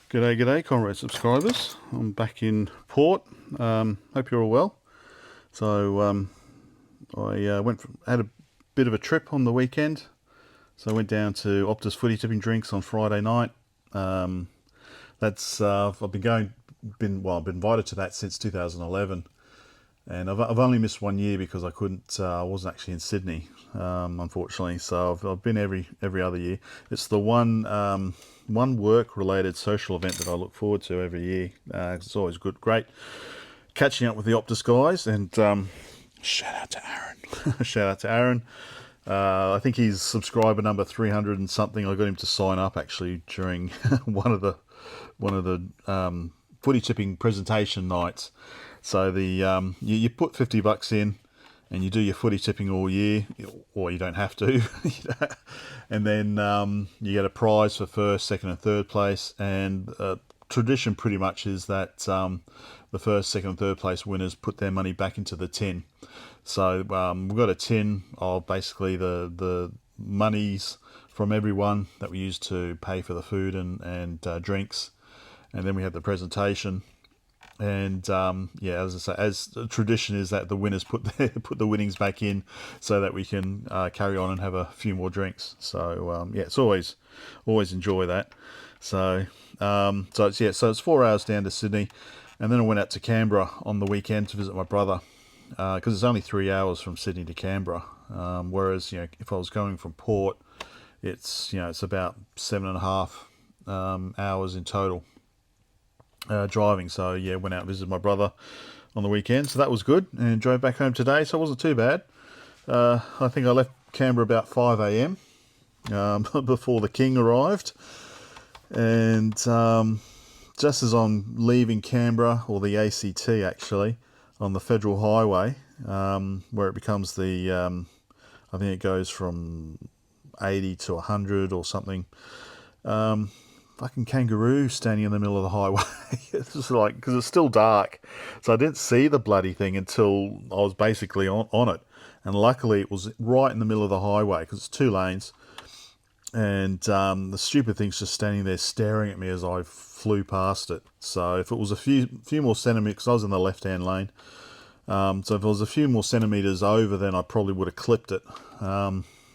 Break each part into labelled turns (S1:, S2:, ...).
S1: G'day, g'day, comrade subscribers. I'm back in port. Hope you're all well. So I had a bit of a trip on the weekend. So I went down to Optus Footy Tipping Drinks on Friday night. I've been invited to that since 2011, and I've only missed 1 year because I wasn't actually in Sydney, unfortunately. So I've been every other year. It's the one work-related social event that I look forward to every year. It's always great catching up with the Optus guys, and shout out to Aaron. Shout out to Aaron. I think he's subscriber number 300 and something. I got him to sign up actually during one of the footy tipping presentation nights. So you put $50 in, and you do your footy tipping all year, or you don't have to. And then you get a prize for first, second, and third place. And tradition pretty much is that the first, second, and third place winners put their money back into the tin. So we've got a tin of basically the monies from everyone that we use to pay for the food and drinks, and then we have the presentation. And as I say, as the tradition is that the winners put the winnings back in, so that we can carry on and have a few more drinks. So it's always enjoy that. So it's 4 hours down to Sydney, and then I went out to Canberra on the weekend to visit my brother, because it's only 3 hours from Sydney to Canberra. Whereas if I was going from Port, it's about 7.5 hours in total. Driving. So went out and visited my brother on the weekend, so that was good, and drove back home today, so it wasn't too bad. I think I left Canberra about 5 a.m. Before the king arrived, and just as I'm leaving Canberra, or the ACT actually, on the federal highway, where it becomes the I think it goes from 80 to 100 or something, fucking kangaroo standing in the middle of the highway. It's just like, because it's still dark, so I didn't see the bloody thing until I was basically on it, and luckily it was right in the middle of the highway because it's 2 lanes, and the stupid thing's just standing there staring at me as I flew past it. So if it was a few more centimeters, because I was in the left hand lane, so if it was a few more centimeters over, then I probably would have clipped it,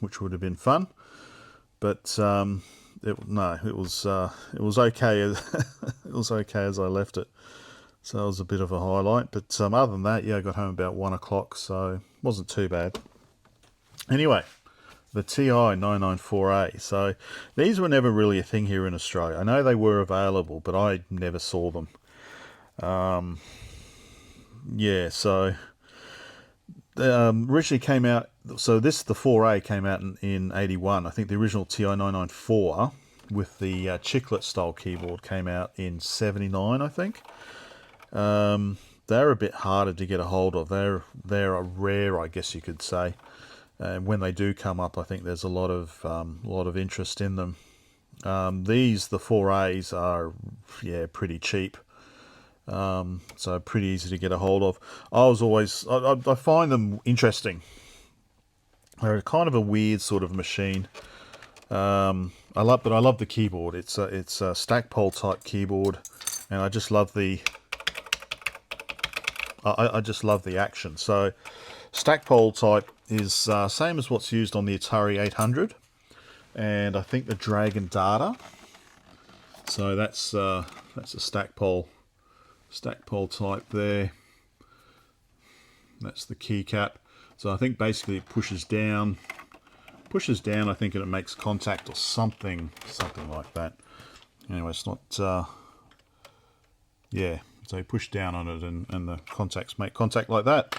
S1: which would have been fun. But it was okay. It was okay as I left it. So that was a bit of a highlight. But other than that, I got home about 1 o'clock, so it wasn't too bad. Anyway, the TI 994A. So these were never really a thing here in Australia. I know they were available, but I never saw them. So originally came out. So the 4A came out in 81. I think the original TI 994 with the chiclet style keyboard came out in 79. I think. They're a bit harder to get a hold of. They're a rare, I guess you could say. When they do come up, I think there's a lot of interest in them. The 4As are pretty cheap. So pretty easy to get a hold of. I find them interesting. They're kind of a weird sort of machine. I love the keyboard. It's a stackpole type keyboard, and I just love the action. So stackpole type is same as what's used on the Atari 800, and I think the Dragon Data. So that's a stackpole type there. That's the keycap. So I think basically it pushes down, I think, and it makes contact or something like that. Anyway, it's not, so you push down on it and the contacts make contact like that.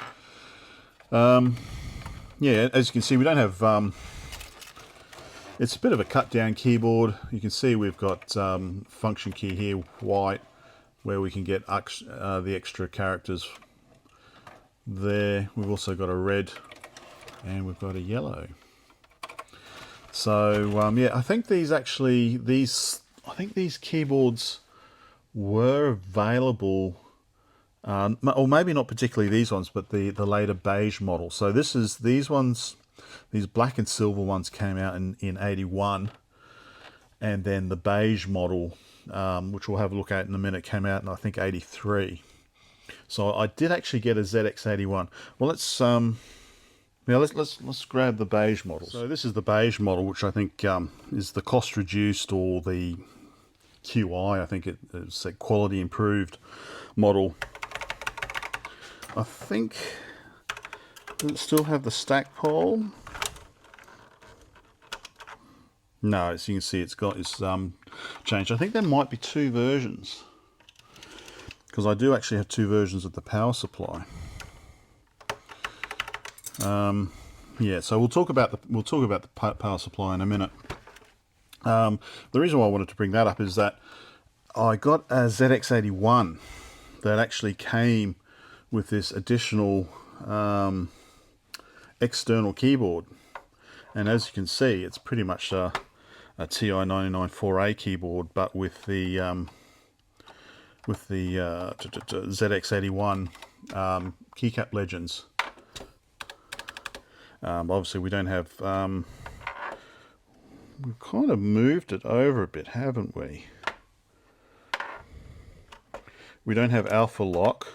S1: As you can see, we don't have, it's a bit of a cut down keyboard. You can see we've got function key here, white, where we can get the extra characters there. We've also got a red, and we've got a yellow. So I think these keyboards were available, or maybe not particularly these ones, but the later beige model. So these black and silver ones came out in 81, and then the beige model which we'll have a look at in a minute, came out in I think 83. So I did actually get a ZX81. Well, let's grab the beige model. So this is the beige model, which I think is the cost reduced, or the QI, I think it's a quality improved model. I think, does it still have the stackpole? No, as you can see, it's got its changed. I think there might be two versions, because I do actually have two versions of the power supply. Yeah, so we'll talk about the power supply in a minute. The reason why I wanted to bring that up is that I got a ZX81 that actually came with this additional external keyboard, and as you can see, it's pretty much a TI-99 4A keyboard, but with the ZX81 keycap legends. Obviously we don't have, we've kind of moved it over a bit, haven't we? We don't have alpha lock,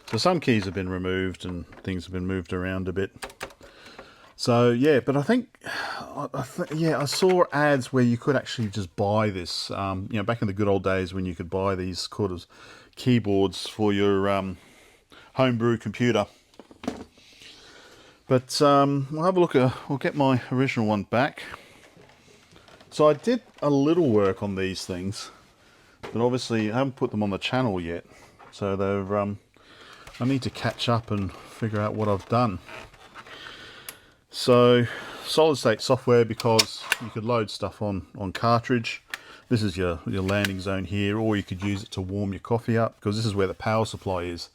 S1: so some keys have been removed and things have been moved around a bit. So yeah, but I think yeah, I saw ads where you could actually just buy this. You know, back in the good old days when you could buy these sort of keyboards for your homebrew computer. But we'll have a look at, we'll get my original one back. So I did a little work on these things, but obviously I haven't put them on the channel yet. So they're, I need to catch up and figure out what I've done. So solid state software, because you could load stuff on cartridge. This is your landing zone here, or you could use it to warm your coffee up, because this is where the power supply is.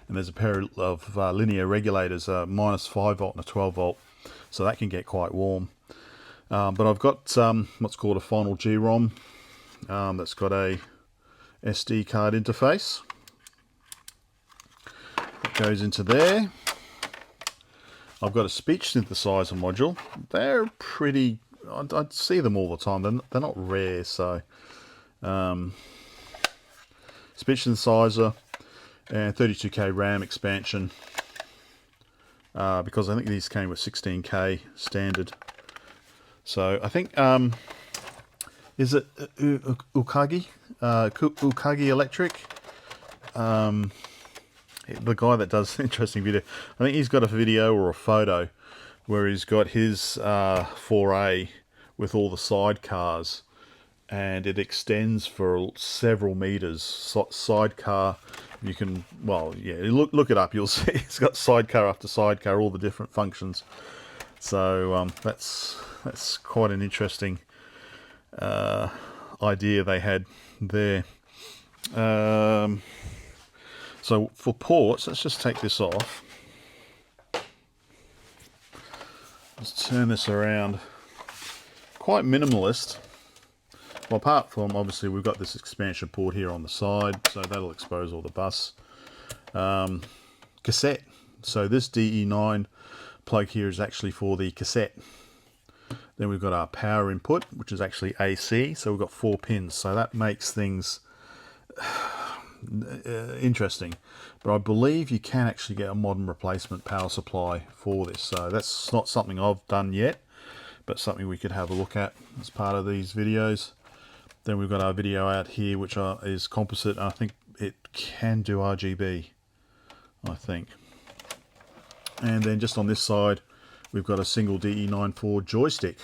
S1: And there's a pair of linear regulators, a -5 volt and a 12 volt, so that can get quite warm. But I've got what's called a final G-ROM that's got a SD card interface that goes into there. I've got a speech synthesizer module. They're pretty, I'd see them all the time. They're not rare, so speech synthesizer. And 32K RAM expansion, because I think these came with 16K standard. So I think, is it Ukagi? Ukagi Electric? The guy that does interesting video, I think he's got a video or a photo where he's got his 4A with all the sidecars, and it extends for several meters. Sidecar, you can, well, yeah, look it up, you'll see it's got sidecar after sidecar, all the different functions. So that's quite an interesting idea they had there. So for ports, let's just take this off. Let's turn this around. Quite minimalist. Well, apart from, obviously, we've got this expansion port here on the side, so that'll expose all the bus. Cassette. So this DE9 plug here is actually for the cassette. Then we've got our power input, which is actually AC, so we've got 4 pins, so that makes things interesting. But I believe you can actually get a modern replacement power supply for this, so that's not something I've done yet, but something we could have a look at as part of these videos. Then we've got our video out here, which is composite, and I think it can do RGB, I think. And then just on this side, we've got a single DE94 joystick.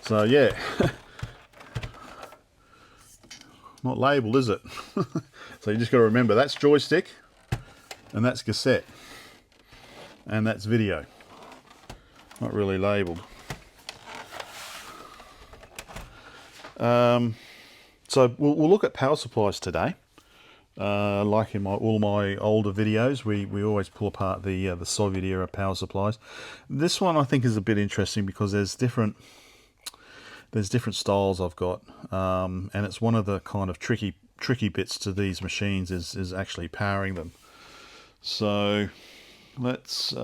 S1: So yeah, not labelled, is it? So you just got to remember, that's joystick, and that's cassette, and that's video. Not really labelled. So we'll look at power supplies today. Like in all my older videos, we always pull apart the Soviet era power supplies. This one I think is a bit interesting because there's different styles I've got, and it's one of the kind of tricky bits to these machines is actually powering them. So let's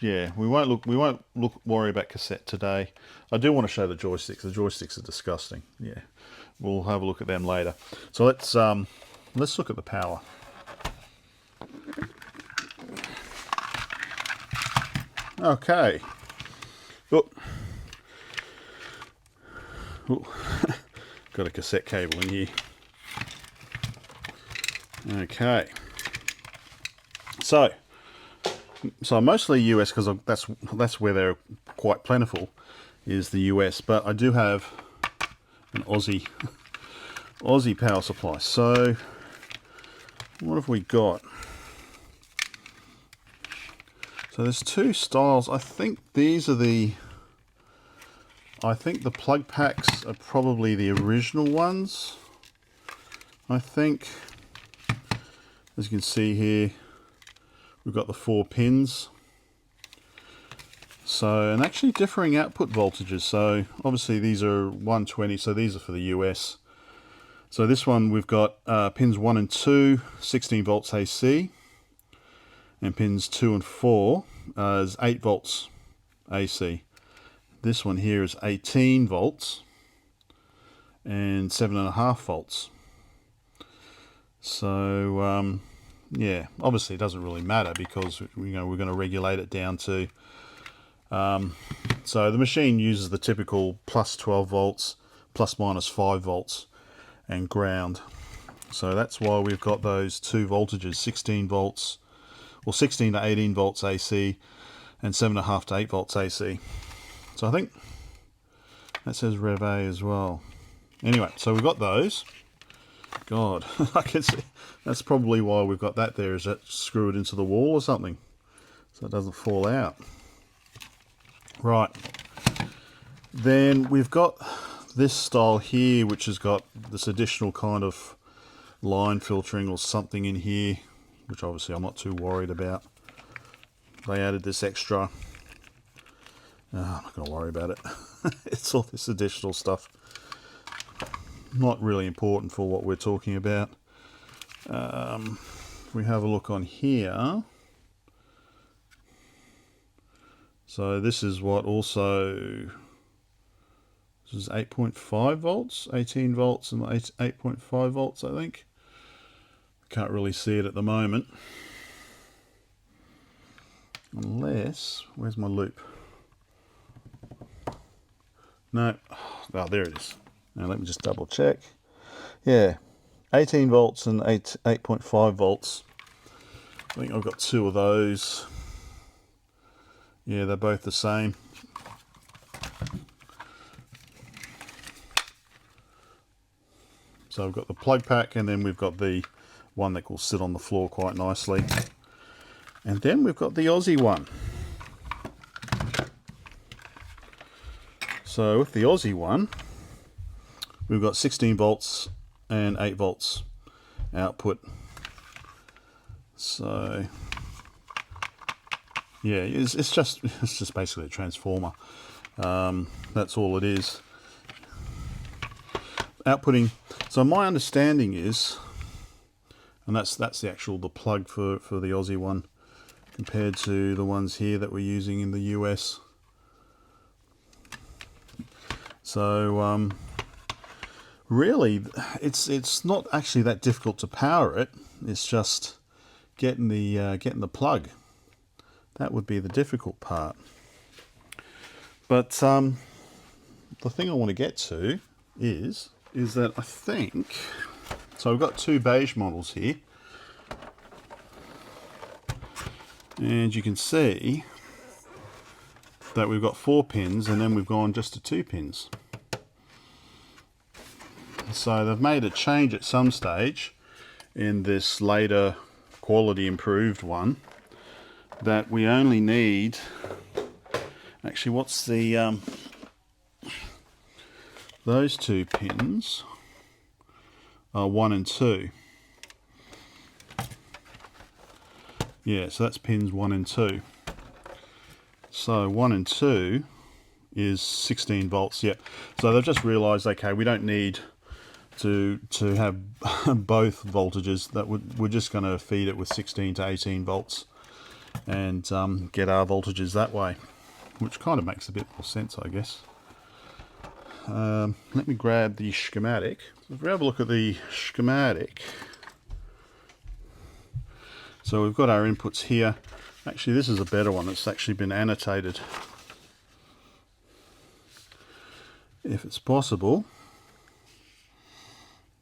S1: yeah, we won't worry about cassette today. I do want to show the joysticks. The joysticks are disgusting. Yeah, we'll have a look at them later. So let's look at the power. Okay. Oh. Oh. Got a cassette cable in here. Okay. So mostly US, because that's where they're quite plentiful, is the US. But I do have an Aussie power supply. So what have we got? So there's two styles. I think these are the plug packs are probably the original ones. I think, as you can see here, we've got the 4 pins. So, and actually differing output voltages. So obviously these are 120, so these are for the US. So this one we've got pins 1 and 2, 16 volts AC. And pins 2 and 4 is 8 volts AC. This one here is 18 volts and 7.5 volts. So yeah, obviously it doesn't really matter because we're going to regulate it down to. So the machine uses the typical plus 12 volts, plus minus 5 volts, and ground. So that's why we've got those two voltages: 16 volts. Well, 16 to 18 volts AC and 7.5 to 8 volts AC. So I think that says Rev A as well. Anyway, so we've got those. God, I can see that's probably why we've got that there, is that screw it into the wall or something so it doesn't fall out. Right. Then we've got this style here, which has got this additional kind of line filtering or something in here, which obviously I'm not too worried about. They added this extra. I'm not going to worry about it. It's all this additional stuff. Not really important for what we're talking about. If we have a look on here. So this is what also... This is 8.5 volts, 18 volts and 8.5 volts, I think. Can't really see it at the moment. Unless, where's my loop? No, oh, there it is. Now let me just double check. Yeah, 18 volts and 8.5 volts. I think I've got two of those. Yeah, they're both the same. So I've got the plug pack, and then we've got the one that will sit on the floor quite nicely. And then we've got the Aussie one. So with the Aussie one, we've got 16 volts and 8 volts output. So yeah, it's just basically a transformer. That's all it is. Outputting. So my understanding is, and that's the plug for the Aussie one compared to the ones here that we're using in the US. So really, it's not actually that difficult to power it. It's just getting the plug. That would be the difficult part. But the thing I want to get to is that I think, so I've got two beige models here, and you can see that we've got 4 pins, and then we've gone just to 2 pins. So they've made a change at some stage in this later quality improved one, that we only need, actually what's the those 2 pins are 1 and 2. Yeah, so that's pins 1 and 2. So 1 and 2 is 16 volts. Yeah. So they've just realised, okay, we don't need to have both voltages. That we're just going to feed it with 16 to 18 volts, and get our voltages that way, which kind of makes a bit more sense, I guess. Let me grab the schematic. So if we have a look at the schematic, so we've got our inputs here. Actually, this is a better one. It's actually been annotated. If it's possible,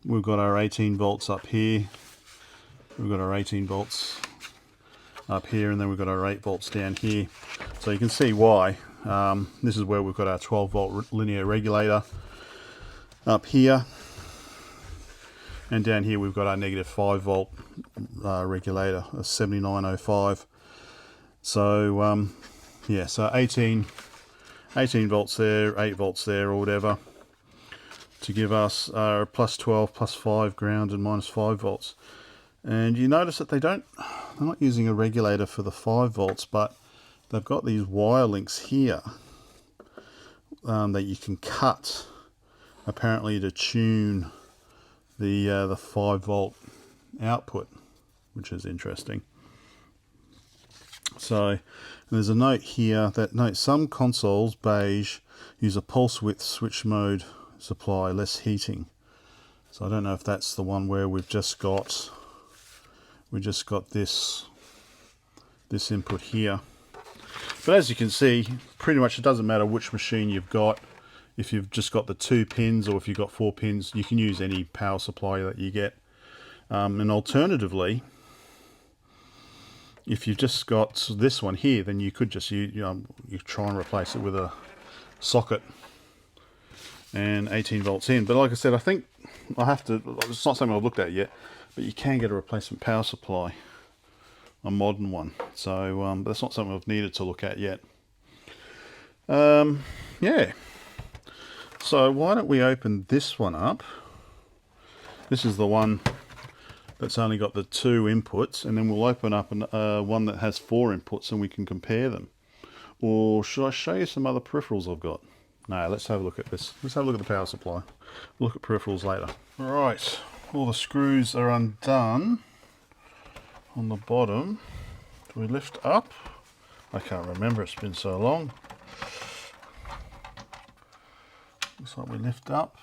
S1: we've got our 18 volts up here. We've got our 18 volts up here, and then we've got our 8 volts down here. So you can see why. This is where we've got our 12 volt linear regulator up here, and down here we've got our negative 5 volt regulator, a 7905. So yeah, so 18 volts there, 8 volts there, or whatever, to give us plus 12, plus 5 ground, and minus 5 volts. And you notice that they're not using a regulator for the 5 volts, but they've got these wire links here that you can cut, apparently, to tune the 5 volt output, which is interesting. So there's a note here that notes some consoles, beige, use a pulse width switch mode supply, less heating. So I don't know if that's the one where we've just got this input here. But as you can see, pretty much it doesn't matter which machine you've got. If you've just got the 2 pins, or if you've got 4 pins, you can use any power supply that you get. And alternatively, if you've just got this one here, then you could just you try and replace it with a socket and 18 volts in. But like I said, I think I have to, it's not something I've looked at yet, but you can get a replacement power supply, a modern one. So but that's not something I've needed to look at yet. Yeah, so why don't we open this one up? This is the one that's only got the 2 inputs, and then we'll open up one that has 4 inputs, and we can compare them. Or should I show you some other peripherals I've got? No, let's have a look at this. Let's have a look at the power supply. We'll look at peripherals later. Right, all the screws are undone on the bottom. Do we lift up? I can't remember, it's been so long. Looks like we lift up.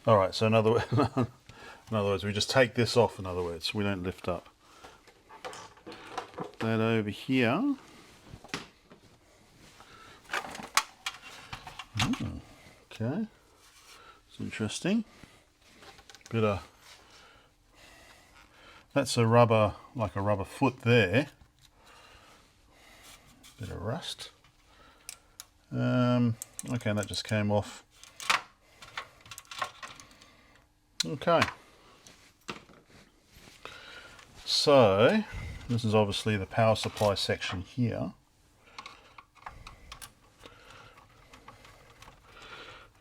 S1: All right, so in other words, we just take this off. In other words, we don't lift up. Put that over here. Okay, it's interesting. That's a rubber, like a rubber foot there. Bit of rust. Okay, that just came off. Okay, so this is obviously the power supply section here.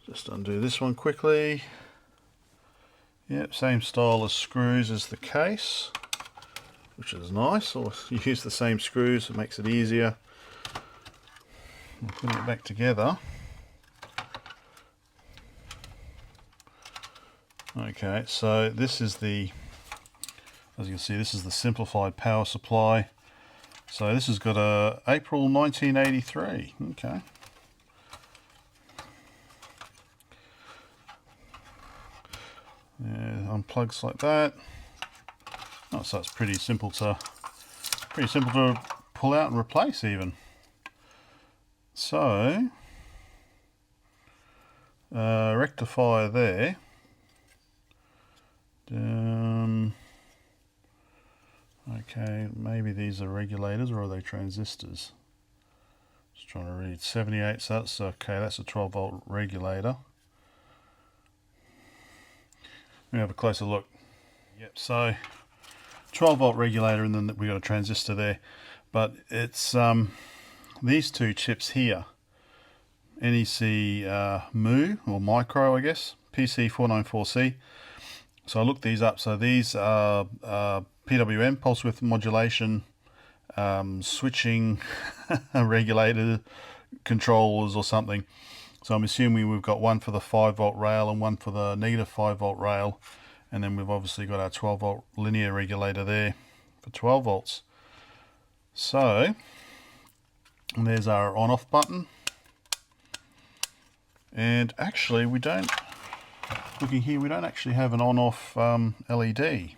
S1: Just undo this one quickly. Yep, same style of screws as the case, which is nice. Or you use the same screws, it makes it easier. I'm putting it back together. Okay, so this is the, as you can see, this is the simplified power supply. So this has got a April 1983. Okay. Yeah, unplugs like that. Oh, so it's pretty simple to pull out and replace even. So rectifier there. Okay, maybe these are regulators, or are they transistors? Just trying to read. 78, so that's okay, that's a 12 volt regulator. Let me have a closer look. Yep, so 12 volt regulator, and then we got a transistor there, but it's these 2 chips here, NEC Mu, or Micro, I guess, PC494C. So I looked these up. So these are PWM, pulse width modulation, switching regulator controllers or something. So I'm assuming we've got one for the 5 volt rail and one for the negative 5 volt rail, And then we've obviously got our 12 volt linear regulator there for 12 volts. So, and there's our on off button. And actually we don't, looking here, we don't actually have an on off LED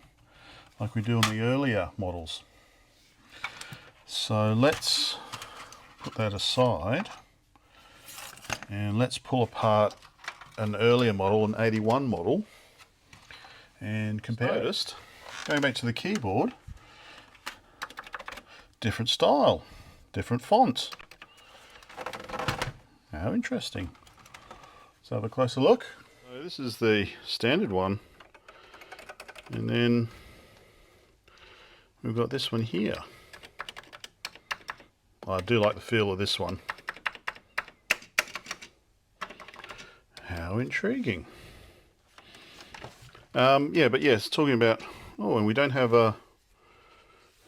S1: like we do on the earlier models. So let's put that aside and let's pull apart an earlier model, an 81 model, and compare it. Going back to the keyboard, different style, different font. How interesting. Let's have a closer look. So this is the standard one, and then we've got this one here. I do like the feel of this one. How intriguing. Yeah, but yes, talking about, oh, and we don't have a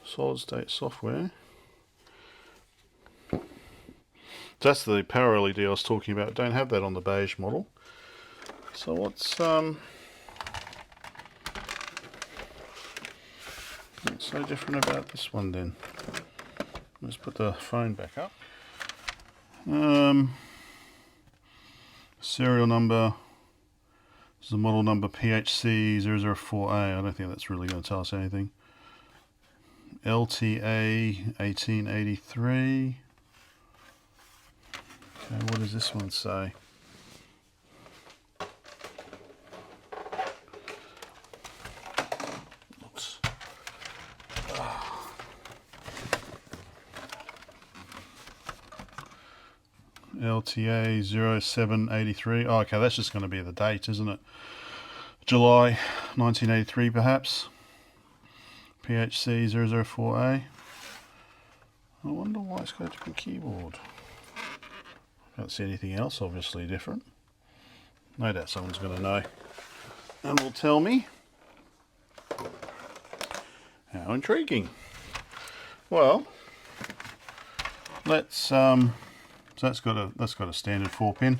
S1: solid state software. That's the power LED I was talking about. Don't have that on the beige model. So what's so different about this one then? Let's put the phone back up. Serial number. This is the model number PHC004A. I don't think that's really going to tell us anything. LTA 1883. Okay, what does this one say? Oops. LTA 0783. Oh, okay, that's just going to be the date, isn't it? July 1983 perhaps. PHC 004A. I wonder why it's got a different keyboard. I can't see anything else obviously different. No doubt someone's going to know and will tell me. How intriguing. Well, let's so that's got a standard 4-pin.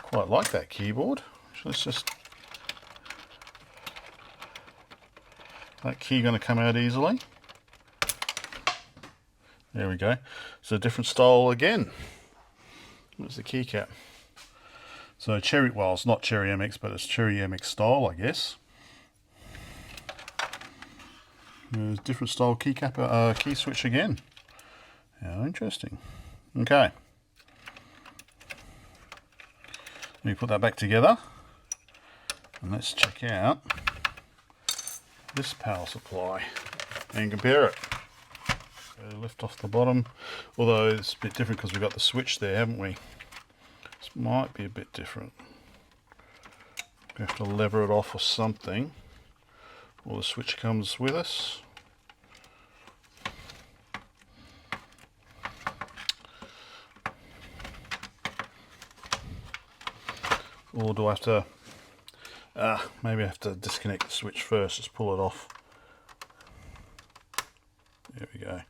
S1: Quite like that keyboard. So let's just, that key going to come out easily. There we go. It's a different style again. There's the keycap. So Cherry, well, it's not Cherry MX, but it's Cherry MX style, I guess. There's different style keycap, key switch again. How interesting. Okay. Let me put that back together, and let's check out this power supply and compare it. So lift off the bottom, although it's a bit different because we've got the switch there, haven't we? This might be a bit different. We have to lever it off or something, or the switch comes with us. Or do I have to, maybe I have to disconnect the switch first, just pull it off. There we go.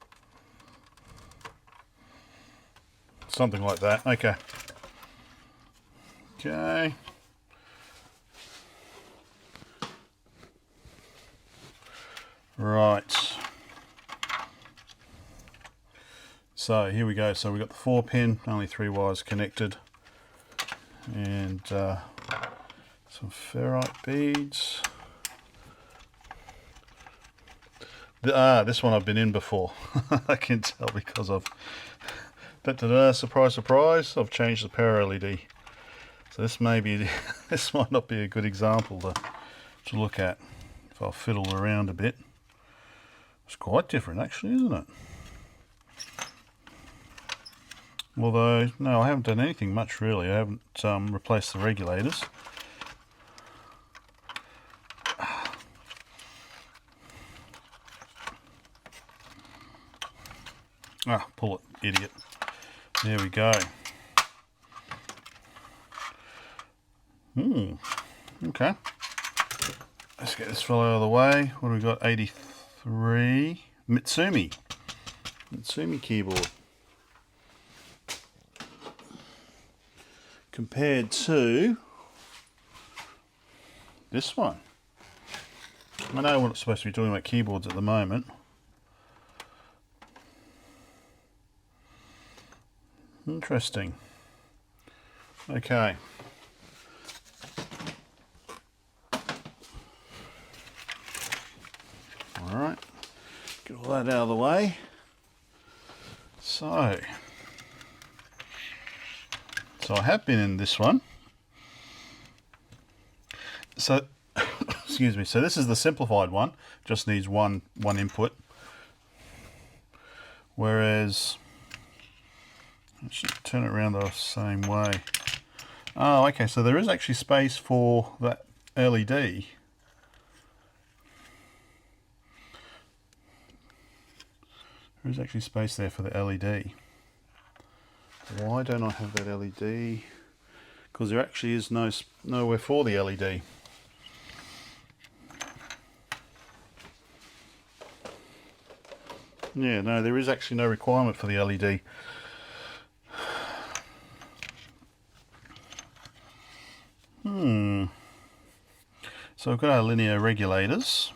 S1: Something like that, okay. Okay. Right. So here we go, so we've got the 4-pin, only 3 wires connected. And some ferrite beads. This one I've been in before. I can tell because I've surprise surprise, I've changed the power LED. So this may be this might not be a good example to look at if I fiddle around a bit. It's quite different actually, isn't it? Although, no, I haven't done anything much really. I haven't replaced the regulators. Pull it, idiot. There we go. Okay. Let's get this fellow out of the way. What do we got? 83. Mitsumi keyboard. Compared to this one. I know we're not supposed to be talking about keyboards at the moment. Interesting. Okay. Alright, get all that out of the way. So I have been in this one. So, excuse me, so this is the simplified one, just needs one input. Whereas, I should turn it around the same way. Oh, okay, so there is actually space for that LED. There is actually space there for the LED. Why don't I have that LED? Because there actually is nowhere for the LED. Yeah, no, there is actually no requirement for the LED. So we've got our linear regulators.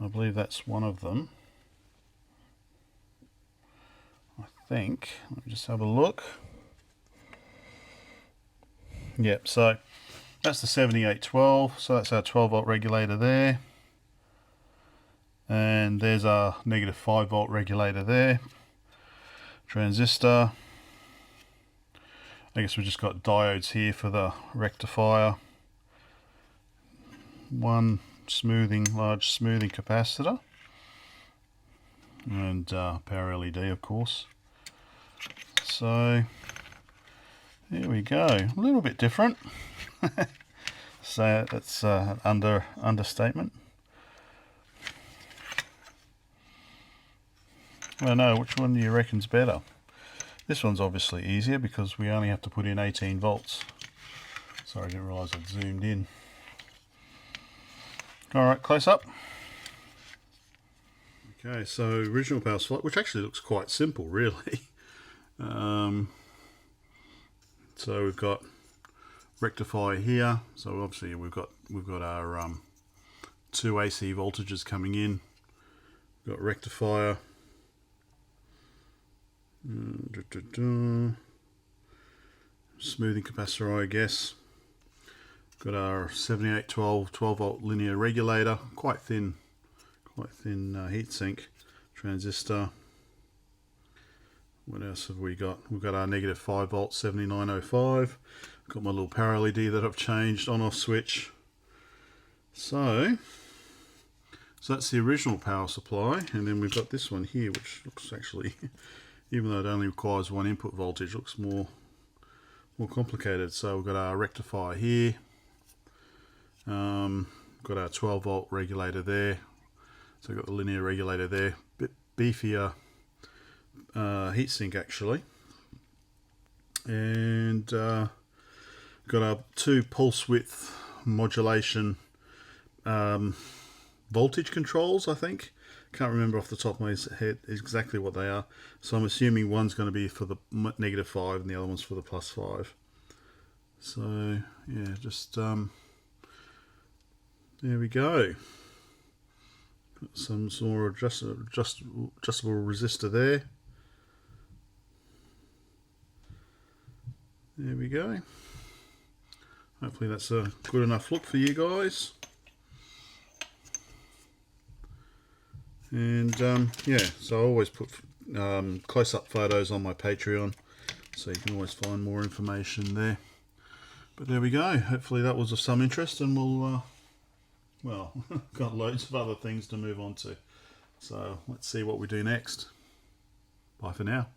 S1: I believe that's one of them. I think. Let me just have a look. Yep, so that's the 7812. So that's our 12 volt regulator there. And there's our negative 5 volt regulator there. Transistor. I guess we've just got diodes here for the rectifier. One large smoothing capacitor. And power LED, of course. So there we go. A little bit different. So that's an understatement. I don't know, which one do you reckon's better? This one's obviously easier because we only have to put in 18 volts. Sorry, I didn't realise I'd zoomed in. Alright, close up. Okay, so original power supply, which actually looks quite simple, really. So we've got rectifier here. So obviously we've got our two AC voltages coming in. We've got rectifier. Smoothing capacitor, I guess. Got our 7812 12 volt linear regulator, quite thin heatsink. Transistor. What else have we got? We've got our negative 5 volt 7905. Got my little power LED that I've changed, on off switch. So that's the original power supply, and then we've got this one here, which looks actually, even though it only requires one input voltage, looks more complicated. So we've got our rectifier here. Got our 12 volt regulator there. So we've got the linear regulator there. Bit beefier heatsink actually. And got our two pulse width modulation voltage controls, I think. Can't remember off the top of my head exactly what they are. So I'm assuming one's going to be for the negative 5 and the other one's for the plus 5. So yeah, just there we go. Got some more adjustable resistor there. There we go. Hopefully that's a good enough look for you guys. And yeah, so I always put close-up photos on my Patreon, so you can always find more information there. But there we go. Hopefully that was of some interest, and we'll well, got loads of other things to move on to. So let's see what we do next. Bye for now.